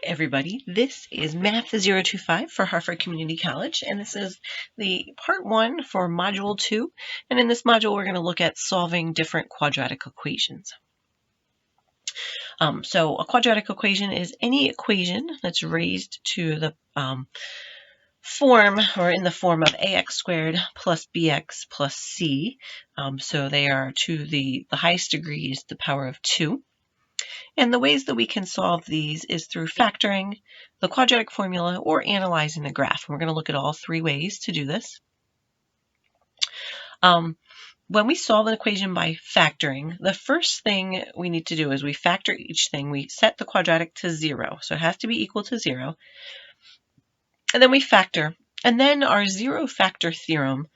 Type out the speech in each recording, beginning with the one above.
Everybody, this is Math 025 for Hartford Community College, and this is the part 1 for module 2, and in this module we're going to look at solving different quadratic equations. So a quadratic equation is any equation that's raised to the form or in the form of ax squared plus bx plus c, so they are to the highest degree is the power of 2. And the ways that we can solve these is through factoring, the quadratic formula, or analyzing the graph. And we're going to look at all 3 ways to do this. When we solve an equation by factoring, the first thing we need to do is we factor each thing. We set the quadratic to 0, so it has to be equal to 0. And then we factor. And then our zero factor theorem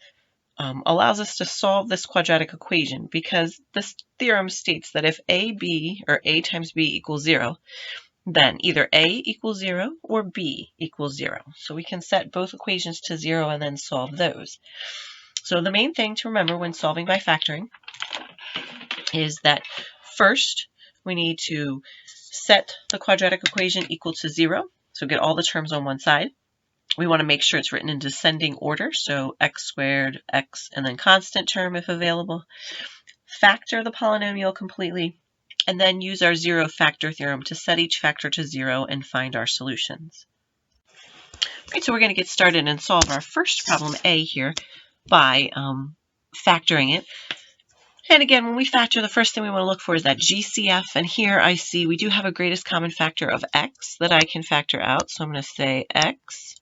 allows us to solve this quadratic equation, because this theorem states that if a times b equals 0, then either a equals 0 or b equals 0. So we can set both equations to 0 and then solve those. So the main thing to remember when solving by factoring is that first we need to set the quadratic equation equal to 0, so get all the terms on one side. We want to make sure it's written in descending order, so x squared, x, and then constant term if available. Factor the polynomial completely, and then use our zero factor theorem to set each factor to 0 and find our solutions. Right, so we're going to get started and solve our first problem, A, here, by factoring it. And again, when we factor, the first thing we want to look for is that GCF, and here I see we do have a greatest common factor of x that I can factor out, so I'm going to say x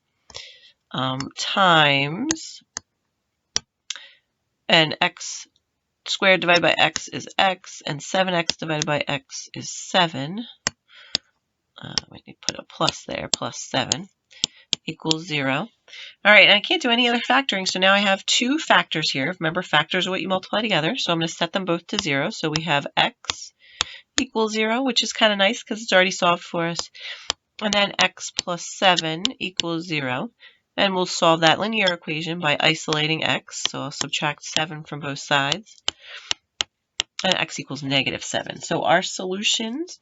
times, and x squared divided by x is x, and 7x divided by x is 7. We need to put a plus there, plus 7, equals 0. All right, and I can't do any other factoring, so now I have 2 factors here. Remember, factors are what you multiply together, so I'm going to set them both to 0. So we have x equals 0, which is kind of nice because it's already solved for us. And then x plus 7 equals 0. And we'll solve that linear equation by isolating x. So I'll subtract 7 from both sides. And x equals negative 7. So our solutions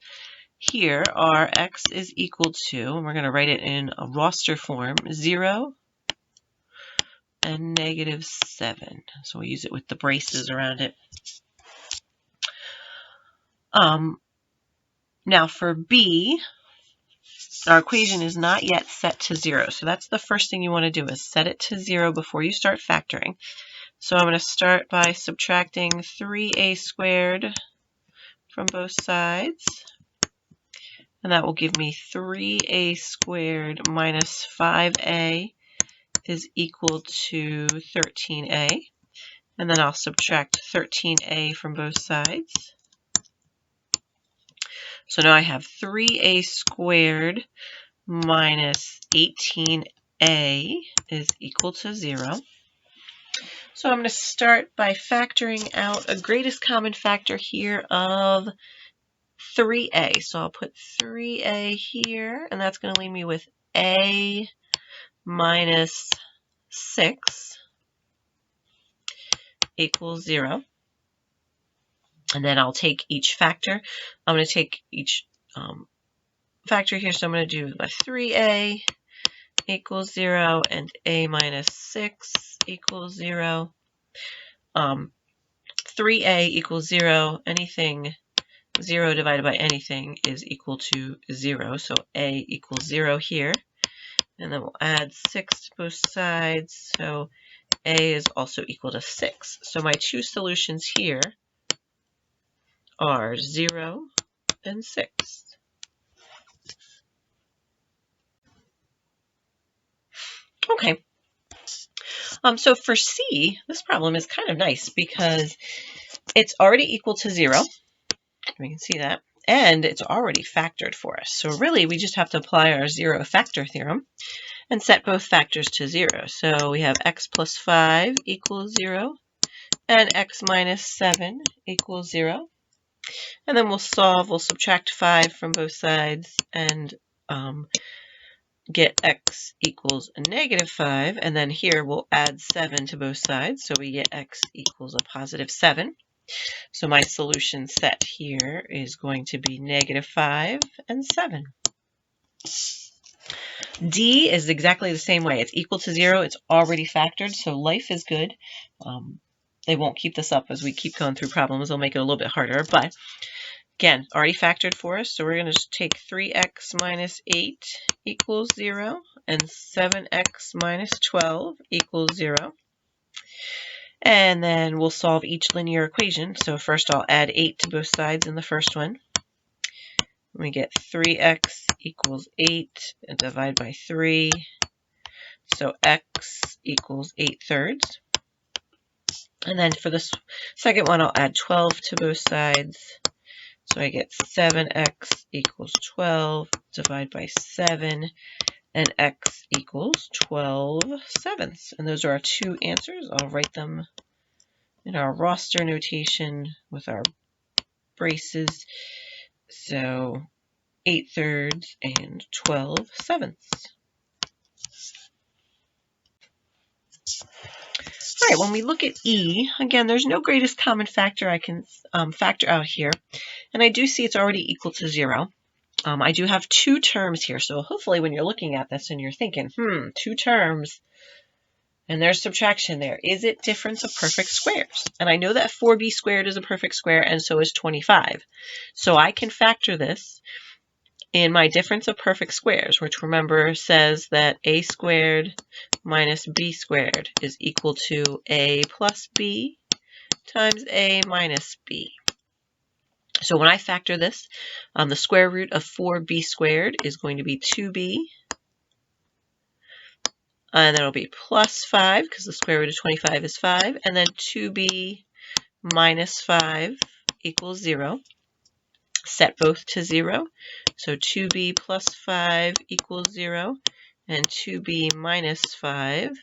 here are x is equal to, and we're going to write it in a roster form, 0 and negative 7. So we'll use it with the braces around it. Now for b, our equation is not yet set to 0. So that's the first thing you want to do, is set it to 0 before you start factoring. So I'm going to start by subtracting 3a squared from both sides. And that will give me 3a squared minus 5a is equal to 13a. And then I'll subtract 13a from both sides. So now I have 3a squared minus 18a is equal to 0. So I'm going to start by factoring out a greatest common factor here of 3a. So I'll put 3a here, and that's going to leave me with a minus 6 equals 0. And then I'll take each factor. I'm going to take each factor here. So I'm going to do my 3a equals 0 and a minus 6 equals 0. 3a equals 0. Anything 0 divided by anything is equal to 0. So a equals 0 here. And then we'll add 6 to both sides. So a is also equal to 6. So my 2 solutions here are 0 and 6. Okay. So for C, this problem is kind of nice because it's already equal to 0. We can see that. And it's already factored for us. So really, we just have to apply our zero factor theorem and set both factors to 0. So we have x plus 5 equals 0 and x minus 7 equals 0. And then we'll subtract 5 from both sides and get x equals a negative 5. And then here we'll add 7 to both sides. So we get x equals a positive 7. So my solution set here is going to be negative 5 and 7. D is exactly the same way. It's equal to 0. It's already factored, so life is good. They won't keep this up as we keep going through problems. They'll make it a little bit harder, but again, already factored for us. So we're going to just take 3x minus 8 equals 0 and 7x minus 12 equals 0. And then we'll solve each linear equation. So first I'll add 8 to both sides in the first one. We get 3x equals 8 and divide by 3. So x equals 8/3. And then for this second one, I'll add 12 to both sides. So I get 7x equals 12, divide by 7, and x equals 12/7. And those are our two answers. I'll write them in our roster notation with our braces. So 8/3 and 12/7. All right, when we look at E, again, there's no greatest common factor I can factor out here. And I do see it's already equal to 0. I do have two terms here. So hopefully when you're looking at this and you're thinking, two terms, and there's subtraction there. Is it difference of perfect squares? And I know that 4b squared is a perfect square, and so is 25. So I can factor this in my difference of perfect squares, which remember says that a squared minus b squared is equal to a plus b times a minus b. So when I factor this, the square root of 4b squared is going to be 2b. And then it'll be plus 5, because the square root of 25 is 5. And then 2b minus 5 equals 0. Set both to 0. So 2b plus 5 equals 0. And 2b minus 5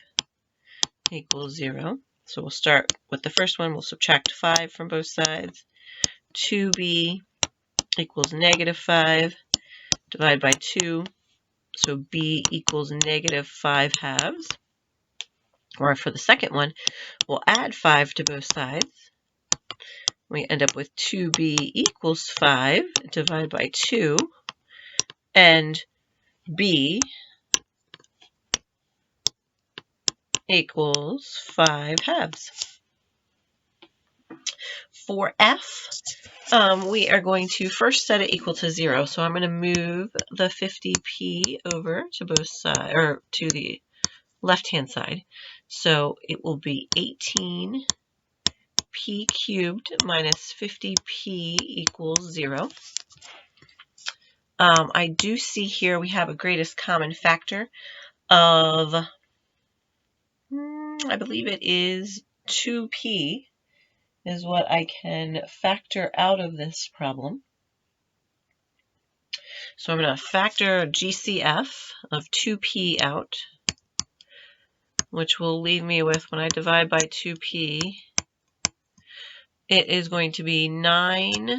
equals 0. So we'll start with the first one. We'll subtract 5 from both sides. 2b equals negative 5. Divide by 2. So b equals negative 5/2. Or for the second one, we'll add 5 to both sides. We end up with 2b equals 5, divided by 2, and b equals 5/2. For f, we are going to first set it equal to 0. So I'm going to move the 50p over to both sides, or to the left-hand side. So it will be 18p cubed minus 50p equals 0. I do see here we have a greatest common factor of, I believe it is 2p is what I can factor out of this problem. So I'm going to factor GCF of 2p out, which will leave me with, when I divide by 2p, it is going to be 9p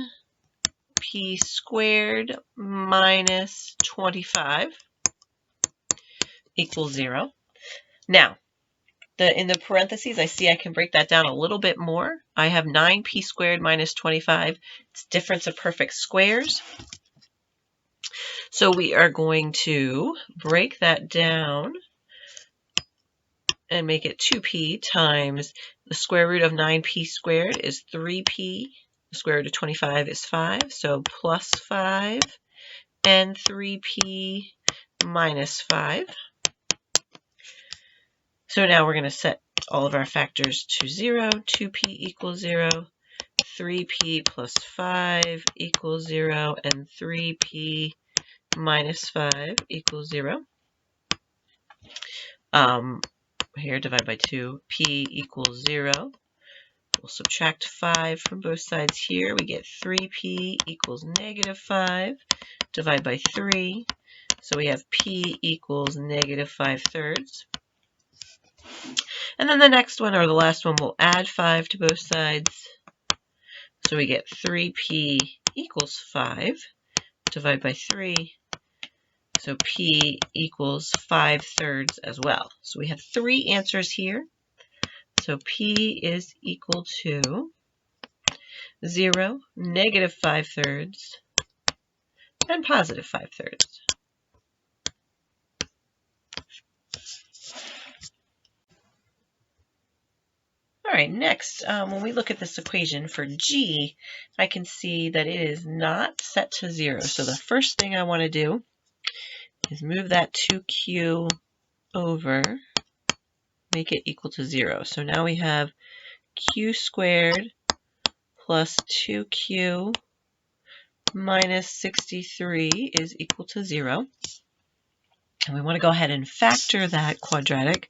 squared minus 25 equals 0. Now, in the parentheses, I see I can break that down a little bit more. I have 9p squared minus 25. It's difference of perfect squares. So we are going to break that down and make it 2p times the square root of 9p squared is 3p. The square root of 25 is 5, so plus 5 and 3p minus 5. So now we're going to set all of our factors to 0. 2p equals 0, 3p plus 5 equals 0, and 3p minus 5 equals 0. Here, divide by 2, p equals 0. We'll subtract 5 from both sides here. We get 3p equals negative 5. Divide by 3. So we have p equals negative 5/3. And then the next one, or the last one, we'll add 5 to both sides. So we get 3p equals 5. Divide by 3. So p equals 5/3 as well. So we have three answers here. So p is equal to 0, negative 5/3, and positive 5/3. right, next, when we look at this equation for g, I can see that it is not set to 0. So the first thing I want to do is move that 2q over, make it equal to 0. So now we have q squared plus 2q minus 63 is equal to 0. And we want to go ahead and factor that quadratic.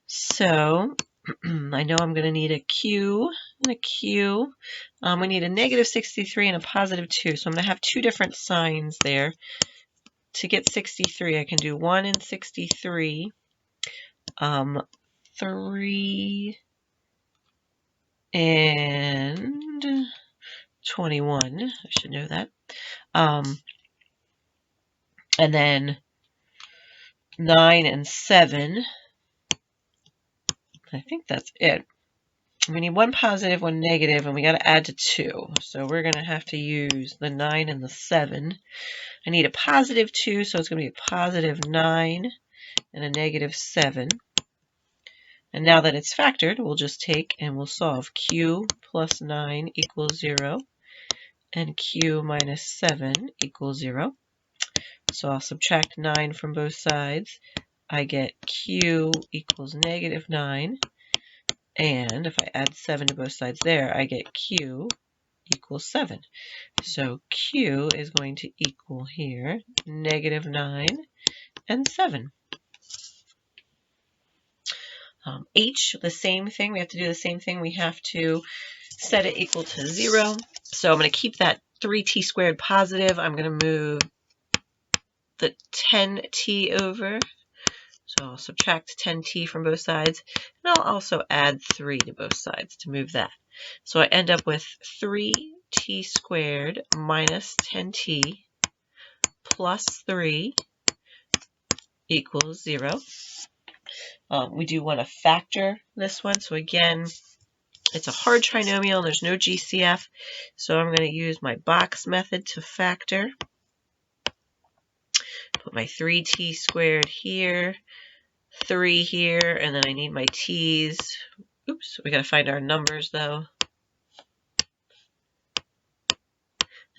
So I know I'm going to need a q and a q. We need a negative 63 and a positive 2. So I'm going to have two different signs there. To get 63, I can do 1 and 63, 3 and 21. I should know that. And then 9 and 7. I think that's it. We need one positive, one negative, and we got to add to 2. So we're going to have to use the 9 and the 7. I need a positive 2, so it's going to be a positive 9 and a negative 7. And now that it's factored, we'll just take and we'll solve q plus 9 equals 0 and q minus 7 equals 0. So I'll subtract 9 from both sides. I get q equals negative 9. And if I add 7 to both sides there, I get q equals 7. So q is going to equal here negative 9 and 7. H, the same thing. We have to do the same thing. We have to set it equal to 0. So I'm going to keep that 3t squared positive. I'm going to move the 10t over. So I'll subtract 10t from both sides. And I'll also add 3 to both sides to move that. So I end up with 3t squared minus 10t plus 3 equals 0. We do want to factor this one. So again, it's a hard trinomial. There's no GCF. So I'm going to use my box method to factor. Put my 3t squared here, 3 here, and then I need my t's. Oops, we got to find our numbers though.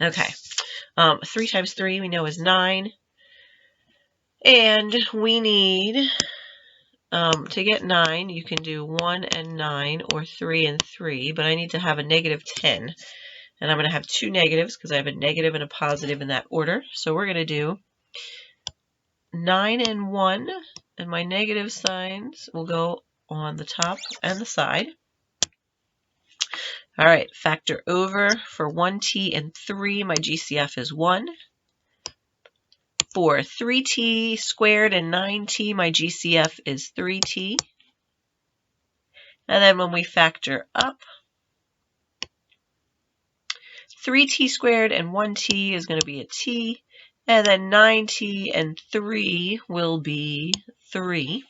Okay, 3 times 3 we know is 9. And we need, to get 9, you can do 1 and 9 or 3 and 3, but I need to have a negative 10. And I'm going to have two negatives because I have a negative and a positive in that order. So we're going to do 9 and 1, and my negative signs will go on the top and the side. All right, factor over for 1t and 3, my GCF is 1. For 3t squared and 9t, my GCF is 3t. And then when we factor up, 3t squared and 1t is going to be a t. And then 9t and 3 will be 3.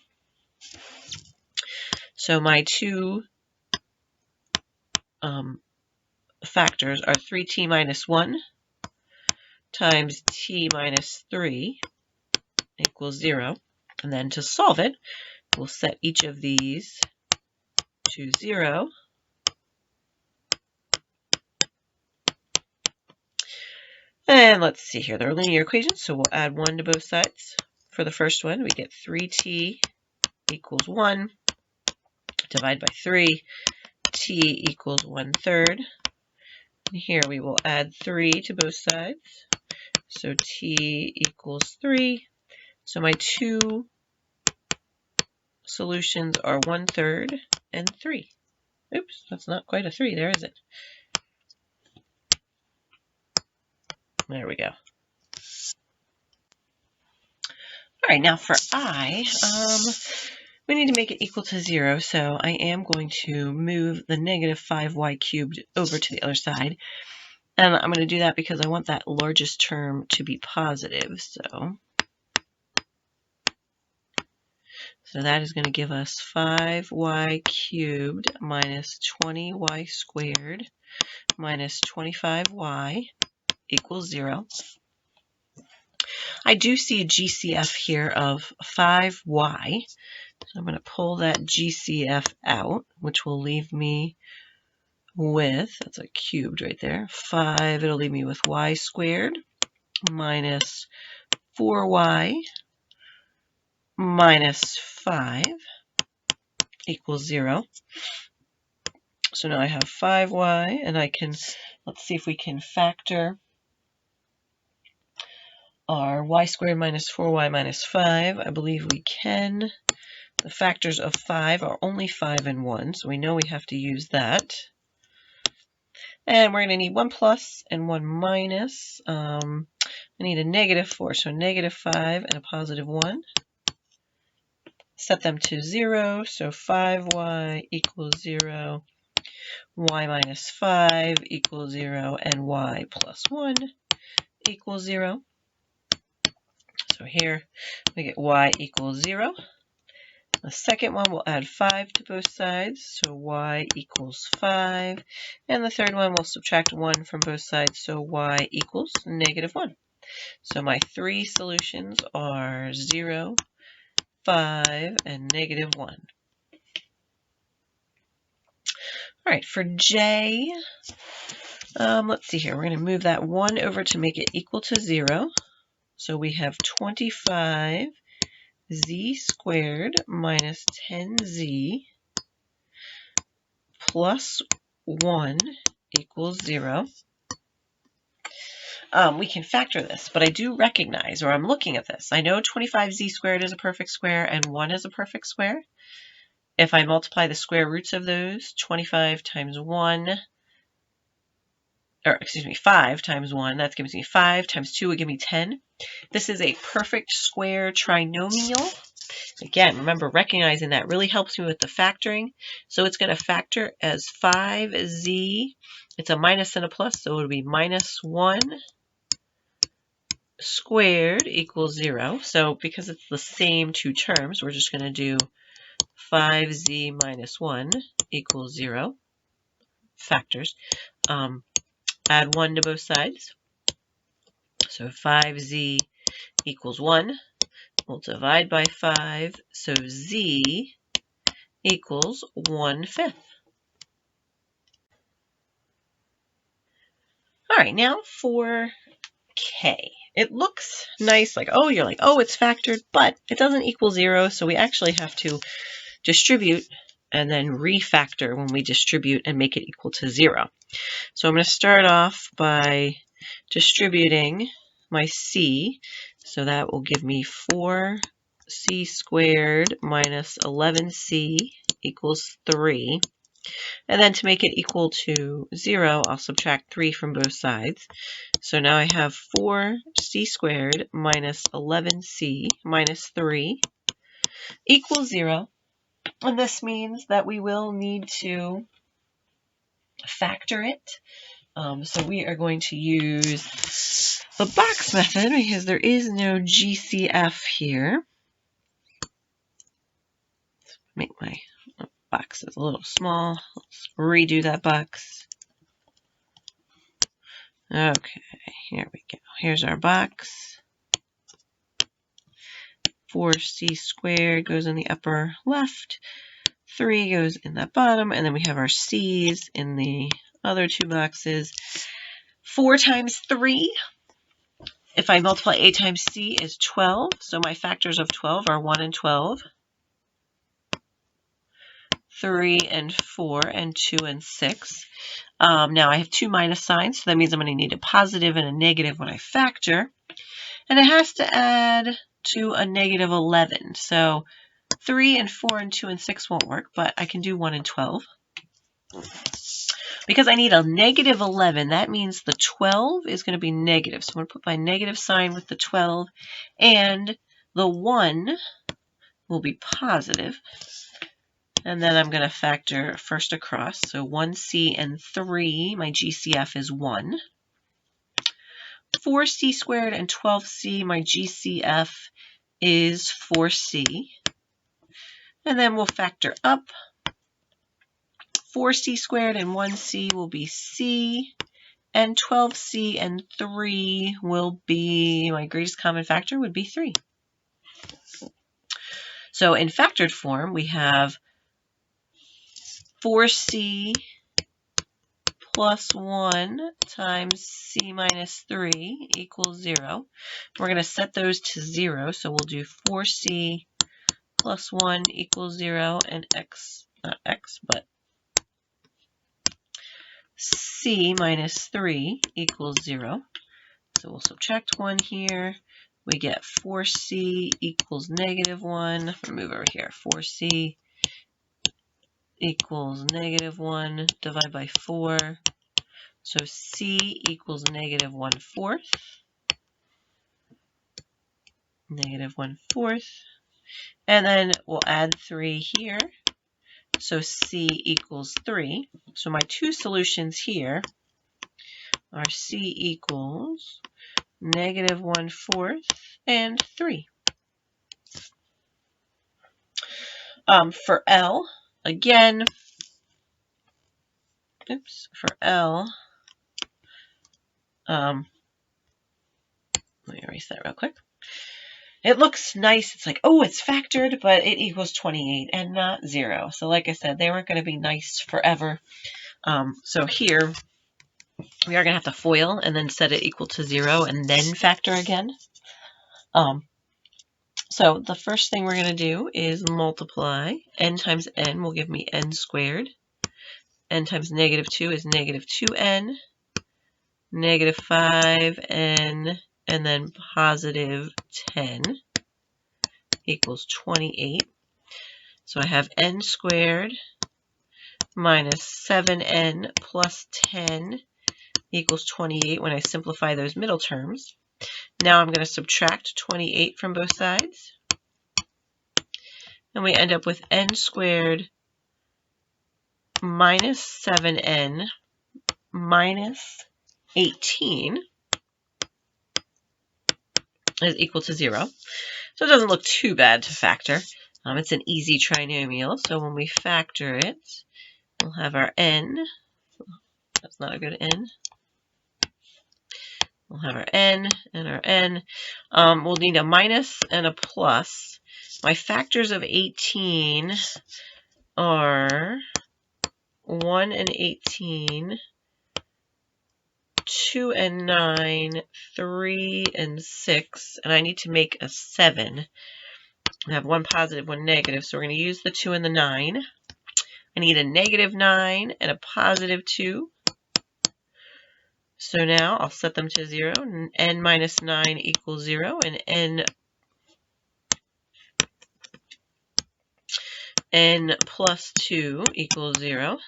So my two factors are 3t minus 1 times t minus 3 equals 0. And then to solve it, we'll set each of these to 0. And let's see here, they're linear equations, so we'll add 1 to both sides. For the first one, we get 3t equals 1. Divide by 3, t equals 1/3. And here we will add 3 to both sides. So t equals 3. So my two solutions are 1/3 and 3. Oops, that's not quite a 3 there, is it? There we go. All right, now for I, we need to make it equal to 0, so I am going to move the negative 5y cubed over to the other side. And I'm going to do that because I want that largest term to be positive. So that is going to give us 5y cubed minus 20y squared minus 25y equals 0. I do see a GCF here of 5y. So I'm going to pull that GCF out, which will leave me with, that's a cubed right there, 5. It'll leave me with y squared minus 4y minus 5 equals 0. So now I have 5y, and I can, let's see if we can factor our y squared minus 4y minus 5. I believe we can. The factors of 5 are only 5 and 1, so we know we have to use that. And we're going to need 1 plus and 1 minus. I need a negative 4, so negative 5 and a positive 1. Set them to 0, so 5y equals 0, y minus 5 equals 0, and y plus 1 equals 0. So here we get y equals 0. The second one, we'll add 5 to both sides, so y equals 5. And the third one, we'll subtract 1 from both sides, so y equals negative 1. So my 3 solutions are 0, 5, and negative 1. All right, for J, let's see here. We're going to move that 1 over to make it equal to 0. So we have 25z squared minus 10z plus 1 equals 0. We can factor this, but I do recognize, or I'm looking at this, I know 25z squared is a perfect square and 1 is a perfect square. If I multiply the square roots of those, 25 times 1, or excuse me, 5 times 1, that gives me 5, times 2 would give me 10. This is a perfect square trinomial. Again, remember, recognizing that really helps me with the factoring. So it's going to factor as 5z. It's a minus and a plus, so it'll be minus 1 squared equals 0. So because it's the same two terms, we're just going to do 5z minus 1 equals 0. Factors. Add 1 to both sides. So 5z equals 1. We'll divide by 5, so z equals 1/5. All right, now for K. It looks nice, like, oh, you're like, oh, it's factored, but it doesn't equal 0, so we actually have to distribute and then refactor when we distribute and make it equal to 0. So I'm going to start off by distributing my c, so that will give me 4c squared minus 11c equals 3. And then to make it equal to 0, I'll subtract 3 from both sides. So now I have 4c squared minus 11c minus 3 equals 0. And this means that we will need to factor it. So we are going to use the box method because there is no GCF here. Make my box is a little small. Let's redo that box. Okay, here we go. Here's our box. 4c squared goes in the upper left. 3 goes in the bottom. And then we have our c's in the other two boxes. 4 times 3. If I multiply a times c is 12. So my factors of 12 are 1 and 12. 3 and 4 and 2 and 6. Now I have 2 minus signs, so that means I'm going to need a positive and a negative when I factor. And it has to add to a negative 11. So 3 and 4 and 2 and 6 won't work, but I can do 1 and 12. Because I need a negative 11, that means the 12 is going to be negative. So I'm going to put my negative sign with the 12, and the 1 will be positive. And then I'm going to factor first across. So 1c and 3, my GCF is 1. 4c squared and 12c, my GCF is 4c. And then we'll factor up. 4c squared and 1c will be c. And 12c and 3 will be, my greatest common factor would be 3. So in factored form, we have 4c plus 1 times c minus 3 equals 0. We're going to set those to 0, so we'll do 4c plus 1 equals 0, and not x, but c minus 3 equals 0. So we'll subtract 1 here. We get 4c equals negative 1. Move over here. 4c equals negative 1. Divide by 4. So c equals negative 1/4. Negative 1/4. And then we'll add 3 here. So c equals 3. So my two solutions here are c equals negative 1/4 and 3. For L, again, for L, let me erase that real quick. It looks nice. It's like, oh, it's factored, but it equals 28 and not 0. So like I said, they weren't going to be nice forever. So here, we are going to have to FOIL and then set it equal to 0 and then factor again. So the first thing we're going to do is multiply. N times n will give me n squared. N times negative 2 is negative 2n. Negative 5n, and then positive 10 equals 28. So I have n squared minus 7n plus 10 equals 28 when I simplify those middle terms. Now I'm going to subtract 28 from both sides. And we end up with n squared minus 7n minus 18 is equal to 0. So it doesn't look too bad to factor. It's an easy trinomial, so when we factor it, we'll have our n. That's not a good n. We'll have our n and our n. We'll need a minus and a plus. My factors of 18 are 1 and 18, 2 and 9, 3 and 6, and I need to make a 7. I have one positive, one negative, so we're going to use the 2 and the 9. I need a negative 9 and a positive 2. So now I'll set them to 0. N minus 9 equals 0, and n plus 2 equals 0.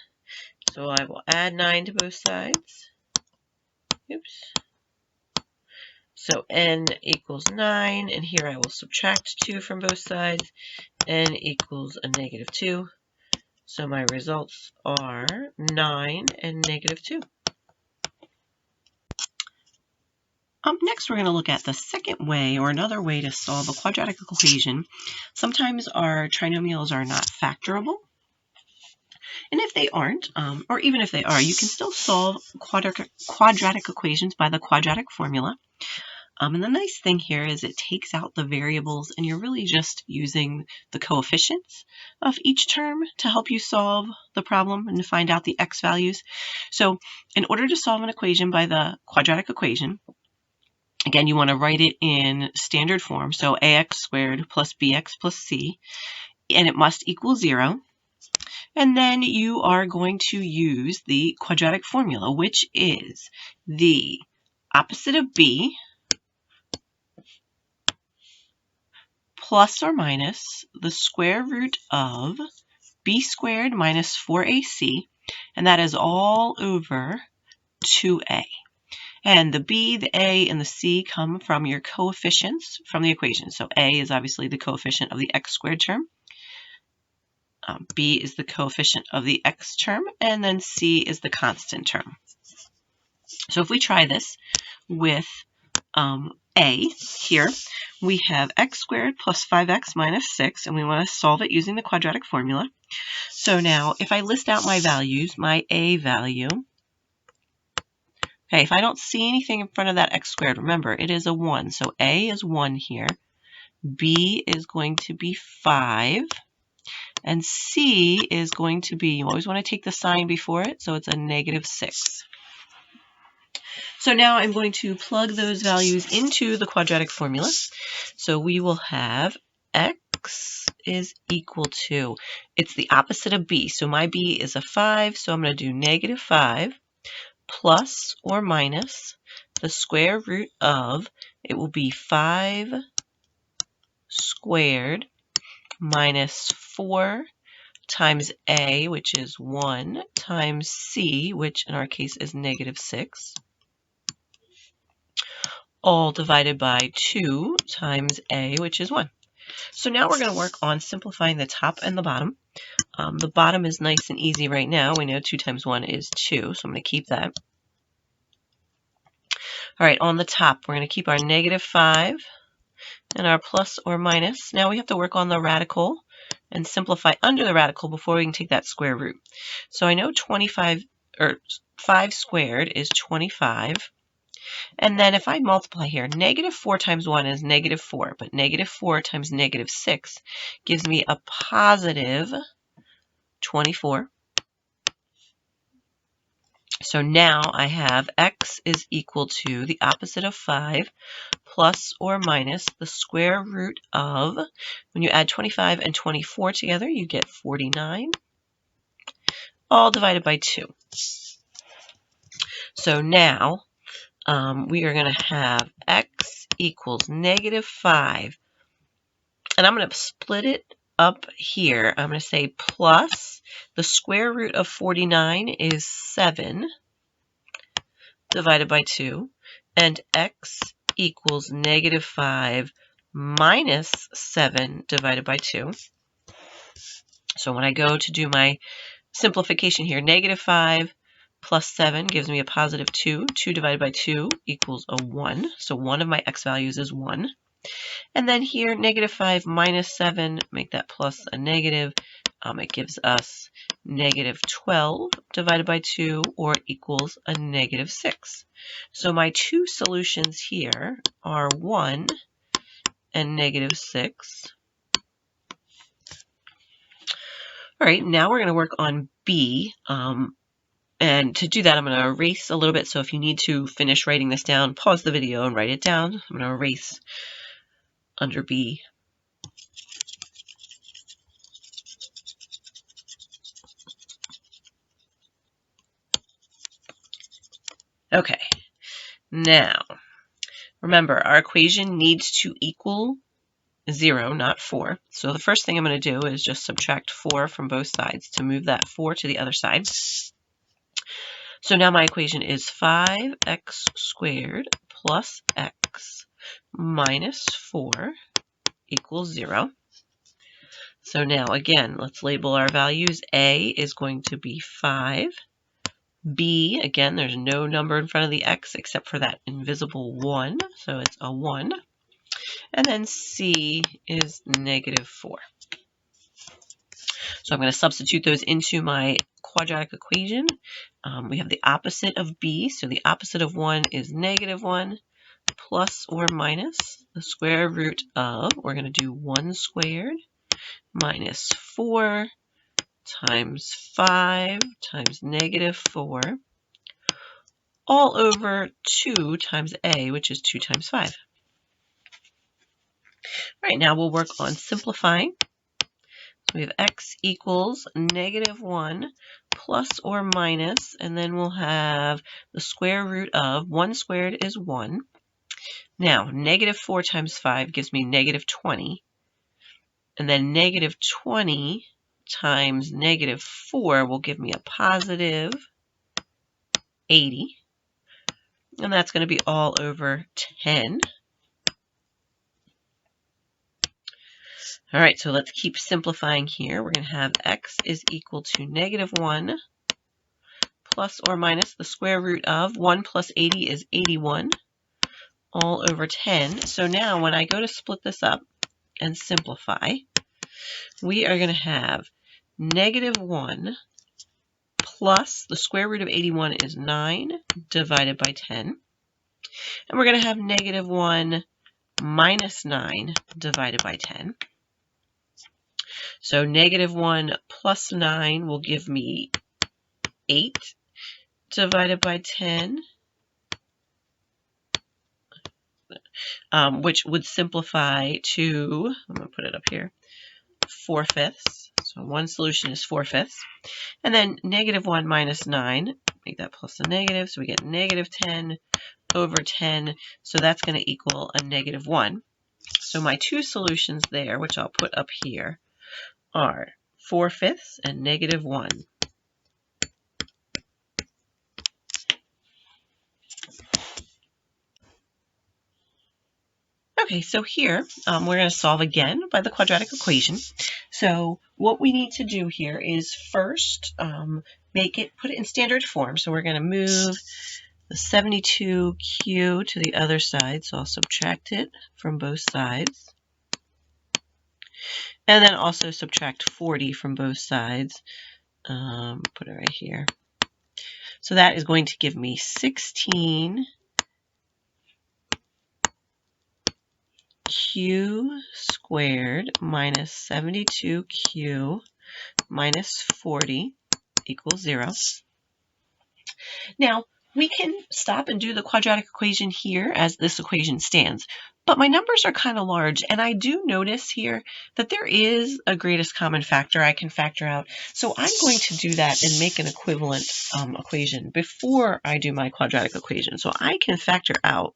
So I will add 9 to both sides. Oops. So n equals 9, and here I will subtract 2 from both sides. N equals a negative 2. So my results are 9 and negative 2. Next, we're going to look at the second way, or another way to solve a quadratic equation. Sometimes our trinomials are not factorable. And if they aren't, or even if they are, you can still solve quadratic equations by the quadratic formula. And the nice thing here is it takes out the variables, and you're really just using the coefficients of each term to help you solve the problem and to find out the x values. So in order to solve an equation by the quadratic equation, again, you want to write it in standard form, so ax squared plus bx plus c, and it must equal 0. And then you are going to use the quadratic formula, which is the opposite of b plus or minus the square root of b squared minus 4ac, and that is all over 2a. And the b, the a, and the c come from your coefficients from the equation. So a is obviously the coefficient of the x squared term. B is the coefficient of the x term, and then c is the constant term. So if we try this with a here, we have x squared plus 5x minus 6, and we want to solve it using the quadratic formula. So now if I list out my values, my a value, okay, if I don't see anything in front of that x squared, remember it is a 1, so a is 1 here, B is going to be 5. And C is going to be, you always want to take the sign before it, so it's a negative 6. So now I'm going to plug those values into the quadratic formula. So we will have x is equal to, it's the opposite of b. So my b is a 5, so I'm going to do negative 5 plus or minus the square root of, it will be 5 squared minus 4 times a, which is 1, times c, which in our case is negative 6, all divided by 2 times a, which is 1. So now we're going to work on simplifying the top and the bottom. The bottom is nice and easy right now. We know 2 times 1 is 2, so I'm going to keep that. All right, on the top, we're going to keep our negative 5 and our plus or minus. Now we have to work on the radical and simplify under the radical before we can take that square root. So I know 25, or 5 squared is 25. And then if I multiply here, negative 4 times 1 is negative 4, but negative 4 times negative 6 gives me a positive 24. So now I have x is equal to the opposite of 5 plus or minus the square root of, when you add 25 and 24 together, you get 49, all divided by 2. So now we are going to have x equals negative 5. And I'm going to split it up here. I'm going to say plus the square root of 49 is 7 divided by 2. And x equals negative 5 minus 7 divided by 2. So when I go to do my simplification here, negative 5 plus 7 gives me a positive 2. 2 divided by 2 equals a 1. So one of my x values is 1. And then here, negative 5 minus 7, make that plus a negative. It gives us negative 12 divided by 2, or equals a negative 6. So my two solutions here are 1 and negative 6. All right, now we're going to work on B. And to do that, I'm going to erase a little bit. So if you need to finish writing this down, pause the video and write it down. I'm going to erase under B. Okay, now remember our equation needs to equal 0, not 4. So the first thing I'm going to do is just subtract 4 from both sides to move that 4 to the other side. So now my equation is 5x squared plus x minus 4 equals 0. So now again, let's label our values. A is going to be 5. B, again, there's no number in front of the x except for that invisible 1, so it's a 1. And then C is negative 4. So I'm going to substitute those into my quadratic equation. We have the opposite of B, so the opposite of 1 is negative 1, plus or minus the square root of, we're going to do 1 squared minus 4 times 5 times negative 4, all over 2 times a, which is 2 times 5. All right, now we'll work on simplifying. So we have x equals negative 1 plus or minus, and then we'll have the square root of 1 squared is 1. Now, negative 4 times 5 gives me negative 20. And then negative 20 times negative 4 will give me a positive 80. And that's going to be all over 10. All right, so let's keep simplifying here. We're going to have x is equal to negative 1 plus or minus the square root of 1 plus 80 is 81, all over 10. So now when I go to split this up and simplify, we are going to have negative 1 plus the square root of 81 is 9 divided by 10. And we're going to have negative 1 minus 9 divided by 10. So negative 1 plus 9 will give me 8 divided by 10, which would simplify to, I'm going to put it up here, 4/5. So one solution is 4/5. And then negative 1 minus 9, make that plus a negative, so we get negative 10 over 10. So that's going to equal a negative 1. So my two solutions there, which I'll put up here, are 4/5 and negative 1. Okay, so here we're going to solve again by the quadratic equation. So what we need to do here is first put it in standard form. So we're going to move the 72q to the other side. So I'll subtract it from both sides. And then also subtract 40 from both sides. Put it right here. So that is going to give me 16 q squared minus 72q minus 40 equals 0. Now, we can stop and do the quadratic equation here as this equation stands, but my numbers are kind of large, and I do notice here that there is a greatest common factor I can factor out. So I'm going to do that and make an equivalent equation before I do my quadratic equation. So I can factor out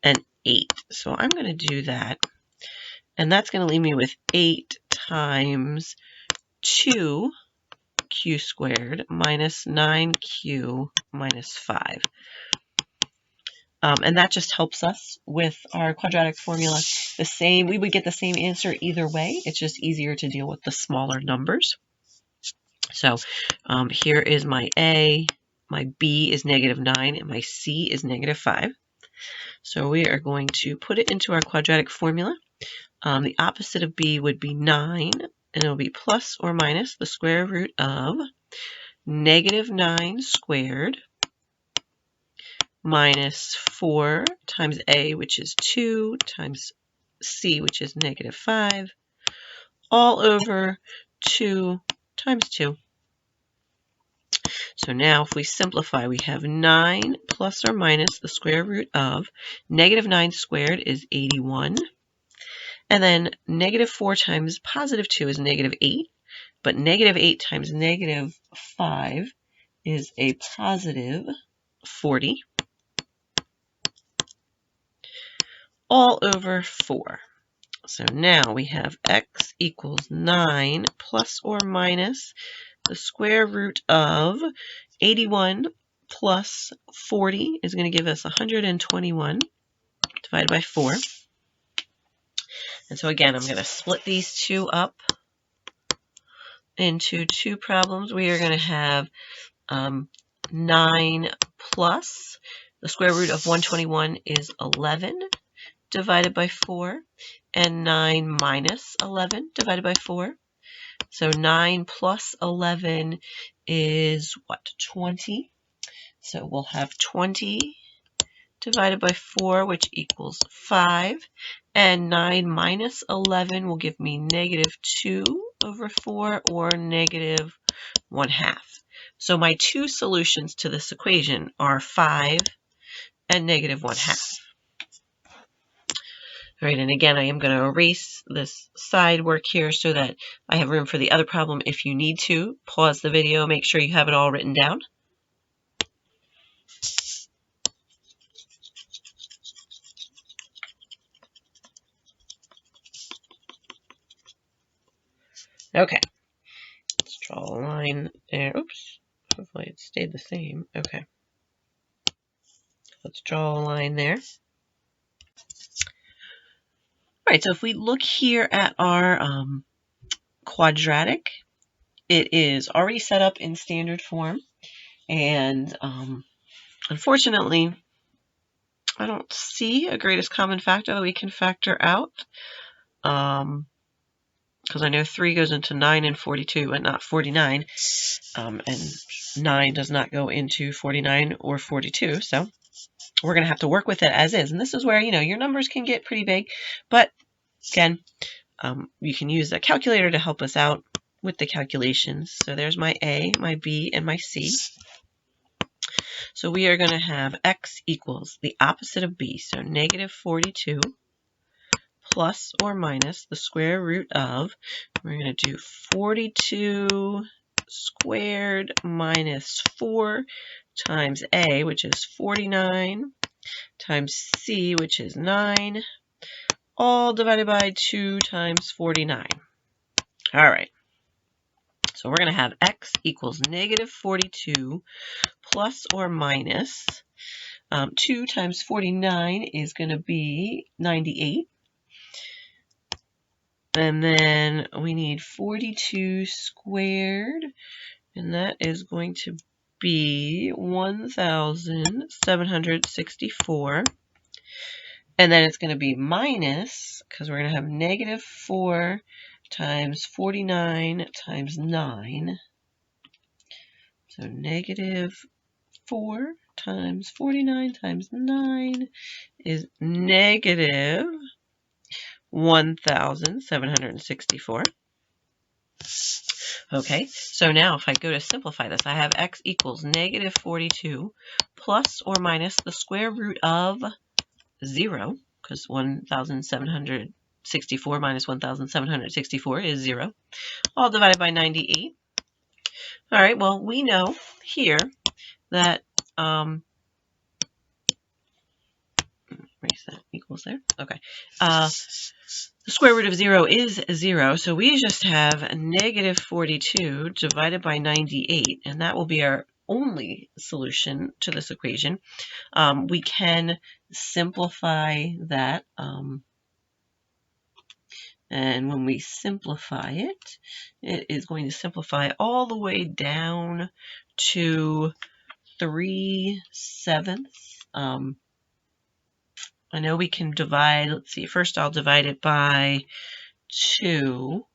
an 8. So I'm going to do that. And that's going to leave me with 8 times 2q squared minus 9q minus 5. And that just helps us with our quadratic formula. We would get the same answer either way. It's just easier to deal with the smaller numbers. So here is my A, my B is negative 9, and my C is negative 5. So we are going to put it into our quadratic formula. The opposite of B would be 9, and it'll be plus or minus the square root of negative 9 squared minus 4 times A, which is 2, times C, which is negative 5, all over 2 times 2. So now if we simplify, we have 9 plus or minus the square root of negative 9 squared is 81. And then negative 4 times positive 2 is negative 8. But negative 8 times negative 5 is a positive 40. All over 4. So now we have x equals 9 plus or minus the square root of 81 plus 40 is going to give us 121 divided by 4. And so again, I'm going to split these two up into two problems. We are going to have 9 plus the square root of 121 is 11 divided by 4, and 9 minus 11 divided by 4. So 9 plus 11 is what? 20. So we'll have 20 divided by 4, which equals 5. And 9 minus 11 will give me negative 2 over 4, or negative 1/2. So my two solutions to this equation are 5 and negative 1/2. All right, and again, I am going to erase this side work here so that I have room for the other problem. If you need to, pause the video, make sure you have it all written down. Okay, let's draw a line there. Oops, hopefully it stayed the same. Okay, let's draw a line there. All right, so if we look here at our quadratic, it is already set up in standard form, and unfortunately, I don't see a greatest common factor that we can factor out, because I know 3 goes into 9 and 42, but not 49, and 9 does not go into 49 or 42, so we're going to have to work with it as is. And this is where, your numbers can get pretty big. But again, you can use a calculator to help us out with the calculations. So there's my A, my B, and my C. So we are going to have x equals the opposite of b. So negative 42 plus or minus the square root of, we're going to do 42 squared minus 4 times a, which is 49, times c, which is 9, all divided by 2 times 49. All right. So we're going to have x equals negative 42 plus or minus 2 times 49 is going to be 98. And then we need 42 squared, and that is going to be 1,764. And then it's going to be minus, because we're going to have negative 4 times 49 times 9. So negative 4 times 49 times 9 is negative 1,764. Okay, so now if I go to simplify this, I have x equals negative 42 plus or minus the square root of 0, because 1,764 minus 1,764 is 0, all divided by 98. All right, well, we know here that erase that equals there. Okay. The square root of 0 is 0, so we just have negative 42 divided by 98, and that will be our only solution to this equation. We can simplify that, and when we simplify it, it is going to simplify all the way down to 3/7. I know we can divide, let's see, first I'll divide it by 2,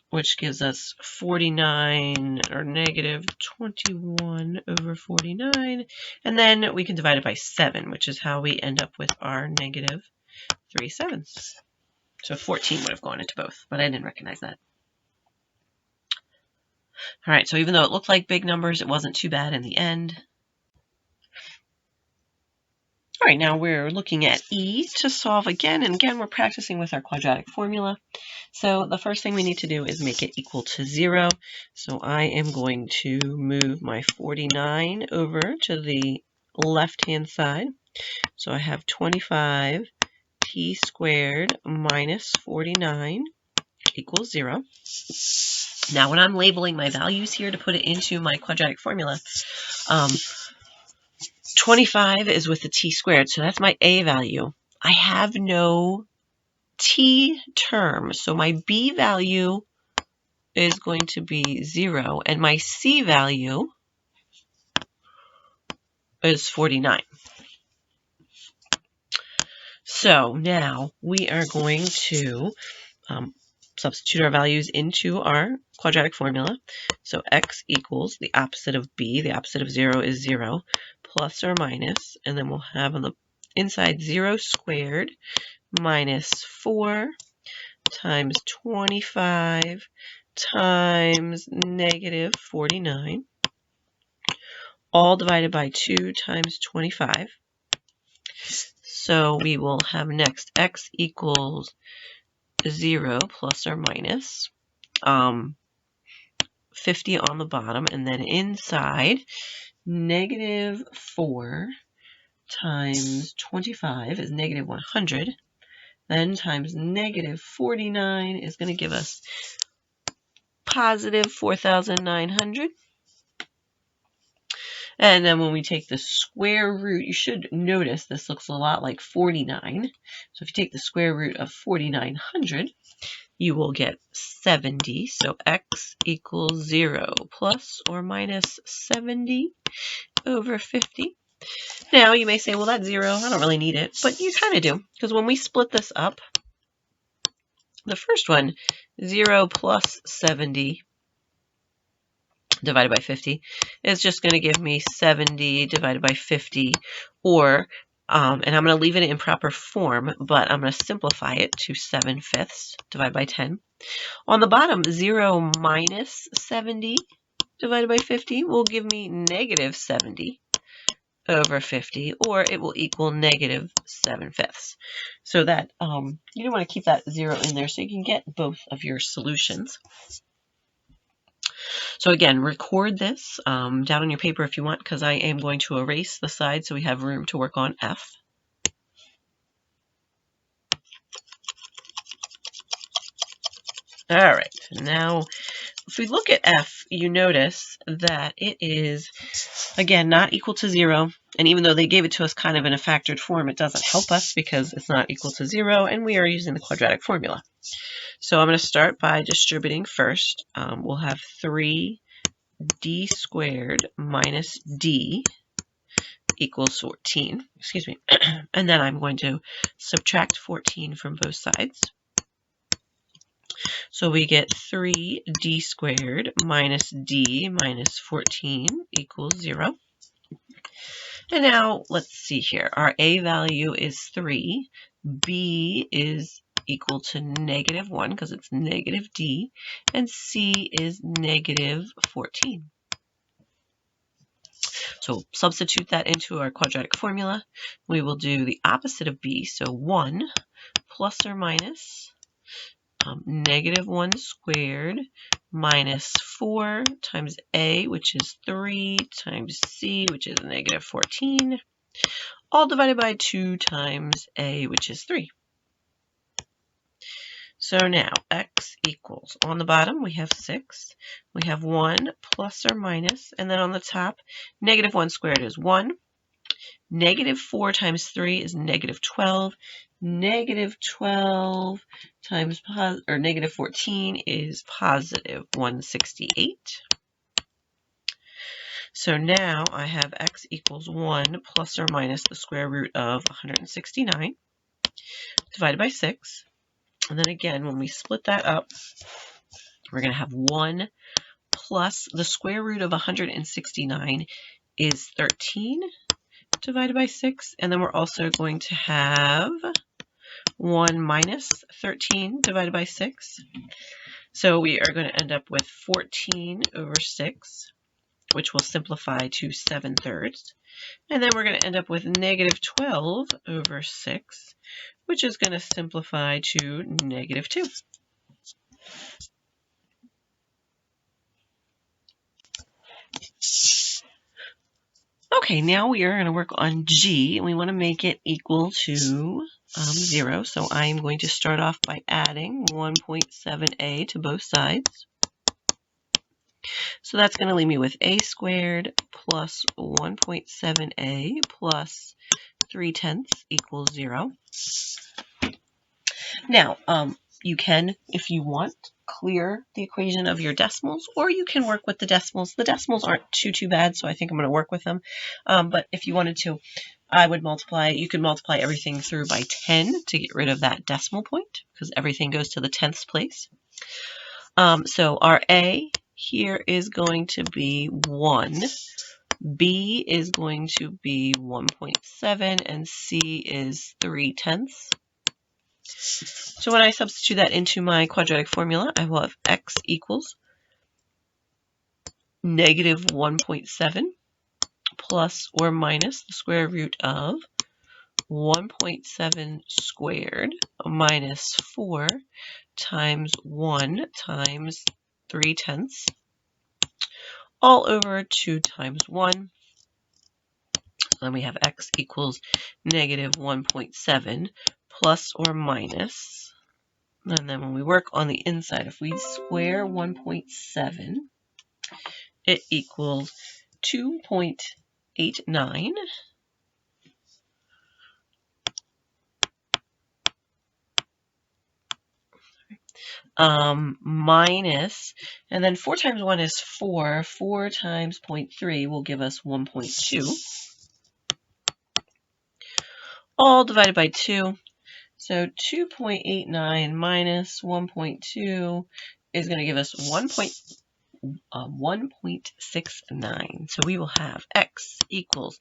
which gives us 49, or negative 21 over 49. And then we can divide it by 7, which is how we end up with our negative 3/7. So 14 would have gone into both, but I didn't recognize that. All right, so even though it looked like big numbers, it wasn't too bad in the end. All right, now we're looking at E to solve again, and again we're practicing with our quadratic formula. So the first thing we need to do is make it equal to 0. So I am going to move my 49 over to the left-hand side. So I have 25 t squared minus 49 equals 0. Now when I'm labeling my values here to put it into my quadratic formula, 25 is with the t squared, so that's my a value. I have no t term, so my b value is going to be 0, and my c value is 49. So now we are going to substitute our values into our quadratic formula. So x equals the opposite of b, the opposite of 0 is 0, plus or minus, and then we'll have on the inside 0 squared minus 4 times 25 times negative 49, all divided by 2 times 25. So we will have next x equals 0 plus or minus 50 on the bottom, and then inside negative 4 times 25 is negative 100. Then times negative 49 is going to give us positive 4,900. And then when we take the square root, you should notice this looks a lot like 49. So if you take the square root of 4,900, you will get 70. So x equals 0 plus or minus 70 over 50. Now you may say, well, that's 0. I don't really need it. But you kind of do, because when we split this up, the first one, 0 plus 70, divided by 50 is just going to give me 70 divided by 50, or, and I'm going to leave it in proper form, but I'm going to simplify it to 7/5 divided by 10. On the bottom, 0 minus 70 divided by 50 will give me negative 70 over 50, or it will equal negative 7/5. So that you don't want to keep that 0 in there so you can get both of your solutions. So again, record this down on your paper if you want, because I am going to erase the side so we have room to work on F. All right, now if we look at F, you notice that it is, again, not equal to 0. And even though they gave it to us kind of in a factored form, it doesn't help us because it's not equal to 0, and we are using the quadratic formula. So I'm going to start by distributing first. We'll have 3d squared minus d equals 14. Excuse me. And then I'm going to subtract 14 from both sides. So we get 3d squared minus d minus 14 equals 0. And now let's see here. Our a value is 3. B is equal to negative 1 because it's negative d. And c is negative 14. So substitute that into our quadratic formula. We will do the opposite of b. So 1 plus or minus negative 1 squared minus 4 times a, which is 3, times c, which is negative 14, all divided by 2 times a, which is 3. So now x equals, on the bottom we have 6, we have 1 plus or minus, and then on the top, negative 1 squared is 1, negative 4 times 3 is negative 12, negative 12 times negative 14 is positive 168. So now I have x equals 1 plus or minus the square root of 169 divided by 6. And then again, when we split that up, we're going to have 1 plus the square root of 169 is 13 divided by 6. And then we're also going to have 1 minus 13 divided by 6. So we are going to end up with 14 over 6, which will simplify to 7/3. And then we're going to end up with negative 12 over 6, which is going to simplify to negative 2. Okay, now we are going to work on G, and we want to make it equal to 0. So I am going to start off by adding 1.7a to both sides. So that's going to leave me with a squared plus 1.7a plus 3/10 equals 0. Now, you can, if you want, clear the equation of your decimals, or you can work with the decimals. The decimals aren't too bad, so I think I'm going to work with them. But if you wanted to, I would multiply. You could multiply everything through by 10 to get rid of that decimal point, because everything goes to the 10th place. So our a here is going to be 1. B is going to be 1.7, and C is 3/10. So when I substitute that into my quadratic formula, I will have x equals negative 1.7 plus or minus the square root of 1.7 squared minus 4 times 1 times 3/10, all over 2 times 1. Then we have x equals negative 1.7 plus or minus. And then when we work on the inside, if we square 1.7, it equals 2.89. Minus, and then 4 times 1 is 4. 4 times 0.3 will give us 1.2. All divided by 2. So 2.89 minus 1.2 is going to give us 1.2. 1.69. So we will have x equals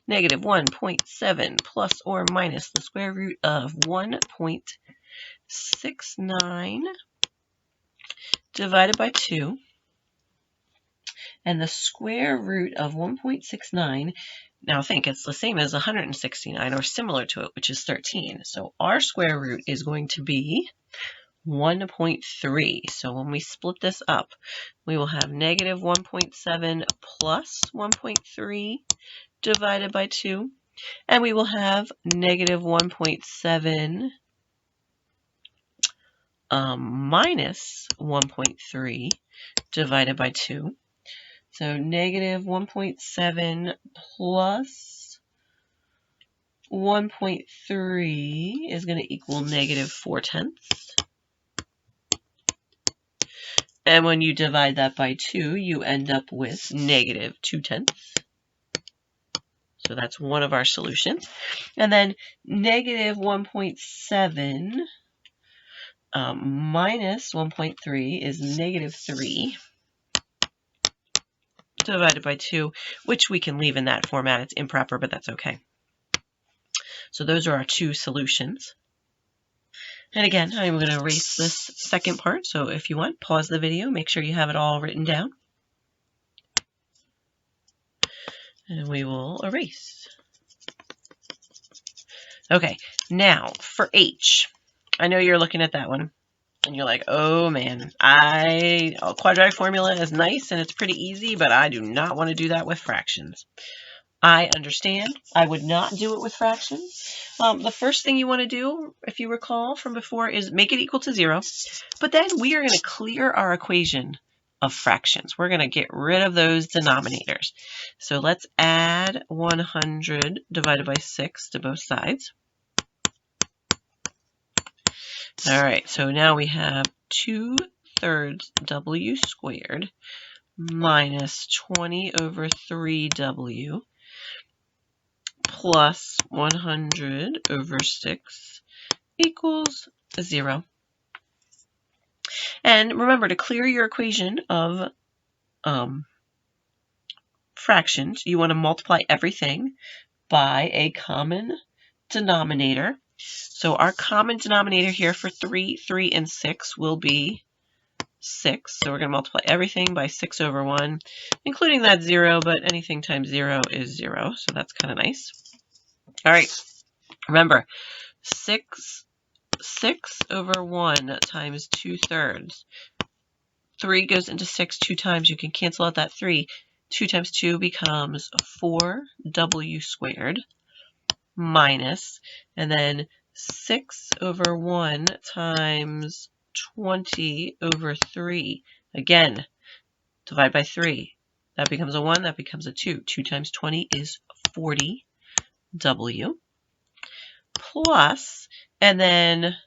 negative 1.7 plus or minus the square root of 1.69 divided by 2. And the square root of 1.69, now think it's the same as 169 or similar to it, which is 13. So our square root is going to be 1.3. So when we split this up, we will have negative 1.7 plus 1.3 divided by 2. And we will have negative 1.7 minus 1.3 divided by 2. So negative 1.7 plus 1.3 is going to equal negative 4/10. And when you divide that by 2, you end up with negative 2/10. So that's one of our solutions. And then negative 1.7 minus 1.3 is negative 3 divided by 2, which we can leave in that format. It's improper, but that's okay. So those are our two solutions. And again, I'm going to erase this second part. So if you want, pause the video, make sure you have it all written down. And we will erase. Okay, now for H. I know you're looking at that one. And you're like, oh man, quadratic formula is nice and it's pretty easy, but I do not want to do that with fractions. I understand. I would not do it with fractions. The first thing you want to do, if you recall from before, is make it equal to 0. But then we are going to clear our equation of fractions. We're going to get rid of those denominators. So let's add 100 divided by 6 to both sides. All right, so now we have 2/3 w squared minus 20 over 3w plus 100 over 6 equals 0. And remember, to clear your equation of fractions, you want to multiply everything by a common denominator. So our common denominator here for 3, 3, and 6 will be 6. So we're going to multiply everything by 6 over 1, including that 0, but anything times 0 is 0. So that's kind of nice. All right. Remember, 6 over 1 times 2/3. 3 goes into 6 2 times. You can cancel out that 3. 2 times 2 becomes 4w squared minus, and then 6 over 1 times 20 over 3. Again, divide by 3. That becomes a 1. That becomes a 2. 2 times 20 is 40w plus, and then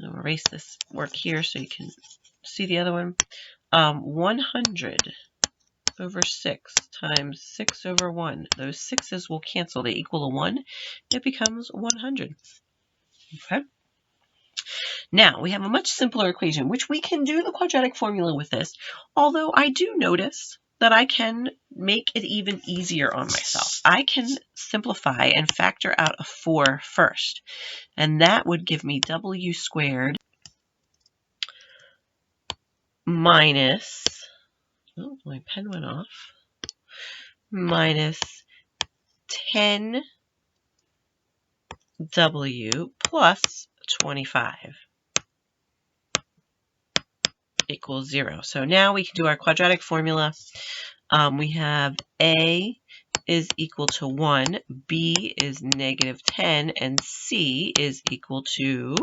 I'll erase this work here so you can see the other one. 100 over 6 times 6 over 1. Those 6's will cancel. They equal a 1. It becomes 100. Okay. Now, we have a much simpler equation, which we can do the quadratic formula with this, although I do notice that I can make it even easier on myself. I can simplify and factor out a 4 first, and that would give me w squared minus, oh, my pen went off, minus 10w plus 25 equals 0. So now we can do our quadratic formula. We have a is equal to 1, b is negative 10, and c is equal to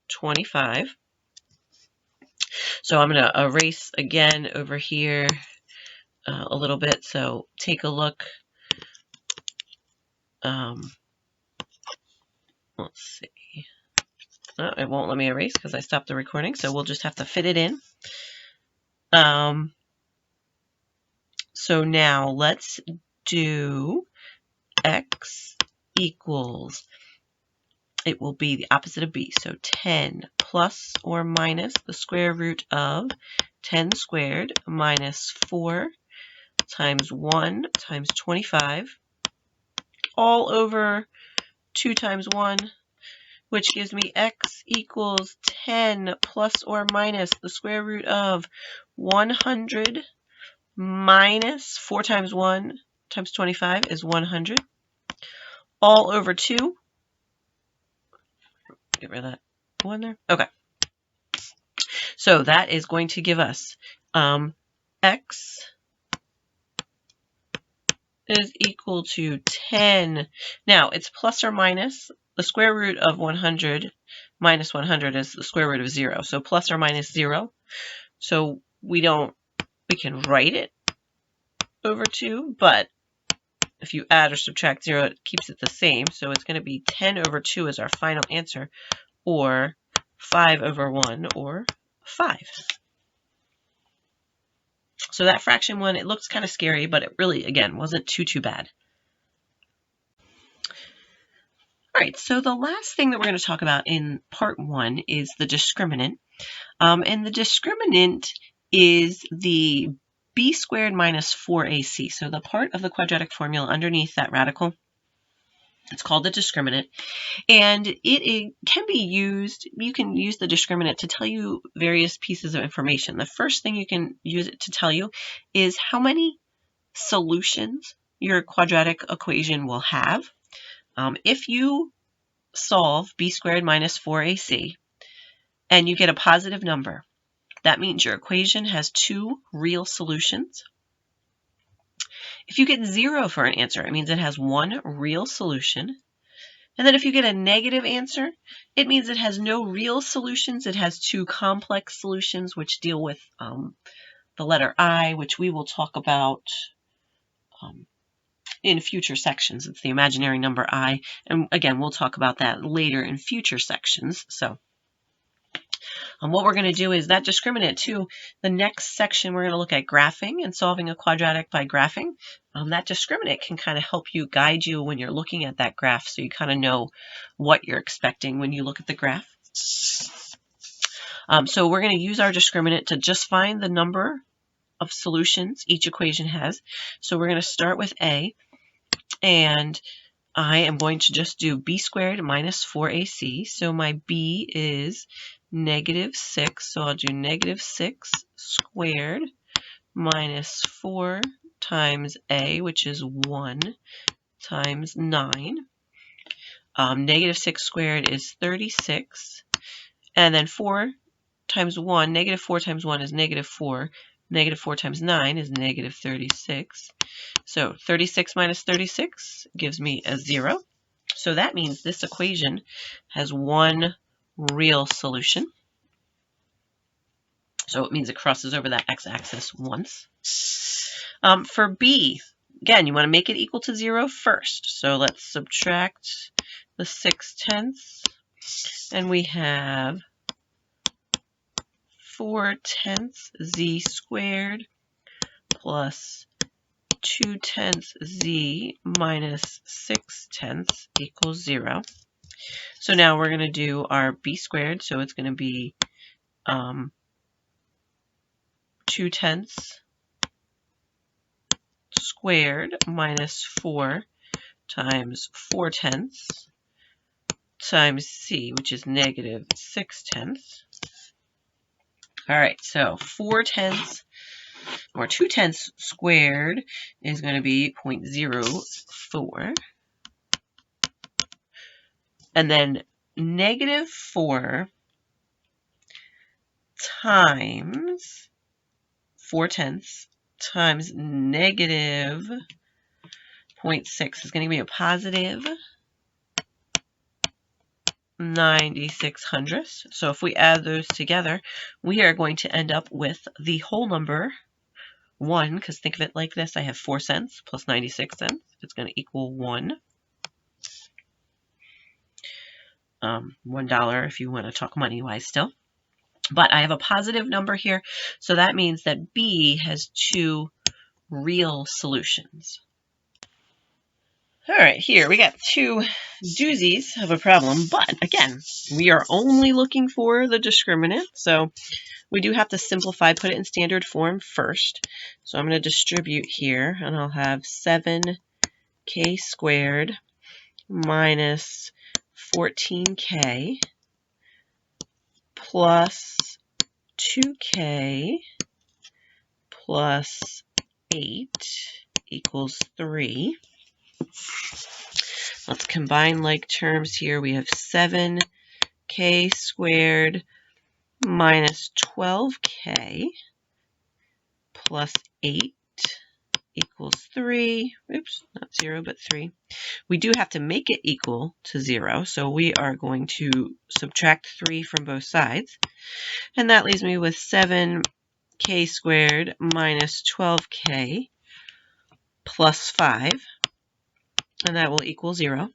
25. So I'm going to erase again over here a little bit. So take a look. Let's see. Oh, it won't let me erase because I stopped the recording, so we'll just have to fit it in. So now let's do x equals, it will be the opposite of b, so 10 plus or minus the square root of 10 squared minus 4 times 1 times 25 all over 2 times 1, which gives me x equals 10 plus or minus the square root of 100 minus 4 times 1 times 25 is 100 all over 2. Get rid of that 1 there. Okay. So that is going to give us x is equal to 10. Now, it's plus or minus. The square root of 100 minus 100 is the square root of 0. So plus or minus 0. So we can write it over 2, but if you add or subtract 0, it keeps it the same. So it's going to be 10 over 2 is our final answer, or 5 over 1, or 5. So that fraction one, it looks kind of scary, but it really, again, wasn't too bad. All right, so the last thing that we're going to talk about in part 1 is the discriminant. And the discriminant is the b squared minus 4ac. So the part of the quadratic formula underneath that radical, it's called the discriminant. And it can be used, you can use the discriminant to tell you various pieces of information. The first thing you can use it to tell you is how many solutions your quadratic equation will have. If you solve b squared minus 4ac and you get a positive number, that means your equation has 2 real solutions. If you get 0 for an answer, it means it has 1 real solution. And then if you get a negative answer, it means it has no real solutions. It has 2 complex solutions which deal with the letter I, which we will talk about in future sections. It's the imaginary number I. And again, we'll talk about that later in future sections. So what we're going to do is that discriminant too. The next section, we're going to look at graphing and solving a quadratic by graphing. That discriminant can kind of help you, guide you when you're looking at that graph, so you kind of know what you're expecting when you look at the graph. So we're going to use our discriminant to just find the number of solutions each equation has. So we're going to start with A, and I am going to just do b squared minus 4ac. So my b is -6. So I'll do -6 squared minus 4 times a, which is 1 times 9. -6 squared is 36. And then 4 times 1, -4 times 1 is -4. -4 times 9 is -36. So 36 minus 36 gives me a 0. So that means this equation has 1 real solution. So it means it crosses over that x-axis once. For b, again, you want to make it equal to 0 first. So let's subtract the 6/10, and we have 4/10 z squared plus 2/10 z minus 6/10 equals 0. So now we're going to do our b squared. So it's going to be 2/10 squared minus 4 times 4/10 times c, which is -6/10. All right, so 4/10 or 2/10 squared is going to be 0.04. And then -4 times 4/10 times -0.6 is going to be a positive 96/100. So if we add those together, we are going to end up with the whole number 1, because think of it like this. I have 4 cents plus 96 cents. It's going to equal 1. $1 if you want to talk money-wise still. But I have a positive number here, so that means that B has 2 real solutions. All right, here we got 2 doozies of a problem, but again, we are only looking for the discriminant, so We do have to simplify, put it in standard form first. So I'm going to distribute here, and I'll have 7k squared minus 14k plus 2k plus 8 equals 3. Let's combine like terms here. We have 7k squared minus 12k plus 8 equals 3. Oops, not 0, but 3. We do have to make it equal to 0, so we are going to subtract 3 from both sides. And that leaves me with 7k squared minus 12k plus 5, and that will equal 0.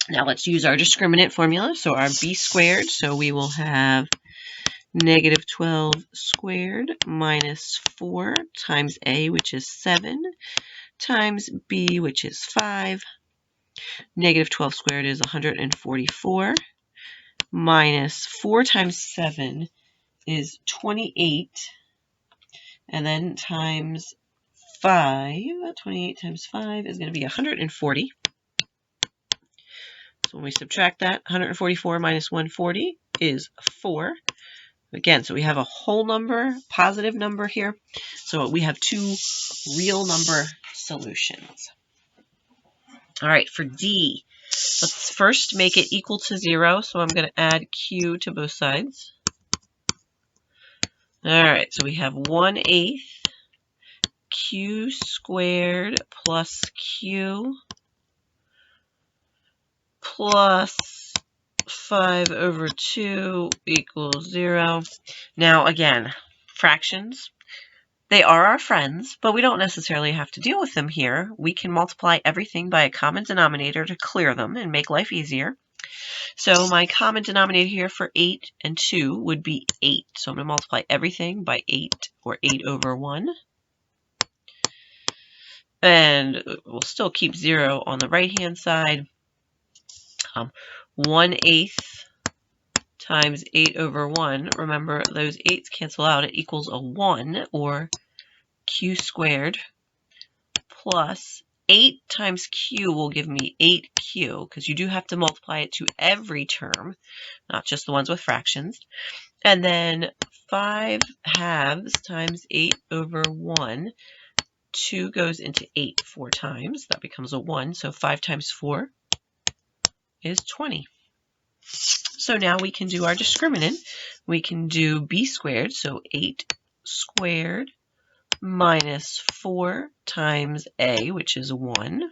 Now let's use our discriminant formula, so our b squared, so we will have negative 12 squared minus 4 times a, which is 7, times b, which is 5. Negative 12 squared is 144, minus 4 times 7 is 28, and then times 5, 28 times 5 is going to be 140. So when we subtract that, 144 minus 140 is 4. Again, so we have a whole number, positive number here. So we have two real number solutions. All right, for D, let's first make it equal to 0. So I'm going to add q to both sides. All right, so we have 1/8 q squared plus q plus 5 over 2 equals 0. Now again, fractions, they are our friends, but we don't necessarily have to deal with them here. We can multiply everything by a common denominator to clear them and make life easier. So my common denominator here for 8 and 2 would be 8. So I'm going to multiply everything by 8, or 8 over 1. And we'll still keep 0 on the right-hand side. 1/8 times 8 over 1. Remember, those 8's cancel out. It equals a 1, or q squared, plus 8 times q will give me 8q, because you do have to multiply it to every term, not just the ones with fractions. And then 5 halves times 8 over 1. 2 goes into 8 4 times. That becomes a 1. So 5 times 4 is 20. So now we can do our discriminant. We can do b squared, so 8 squared minus 4 times a, which is 1,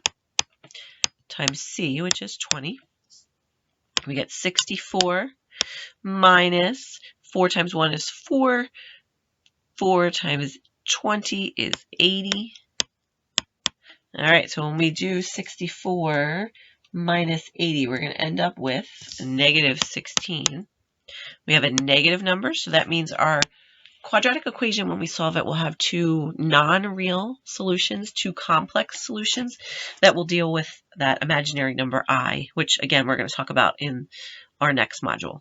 times c, which is 20. We get 64 minus 4 times 1 is 4. 4 times 20 is 80. All right, so when we do 64 minus 80, we're going to end up with negative 16. We have a negative number, so that means our quadratic equation, when we solve it, will have two non-real solutions, two complex solutions that will deal with that imaginary number I, which, again, we're going to talk about in our next module.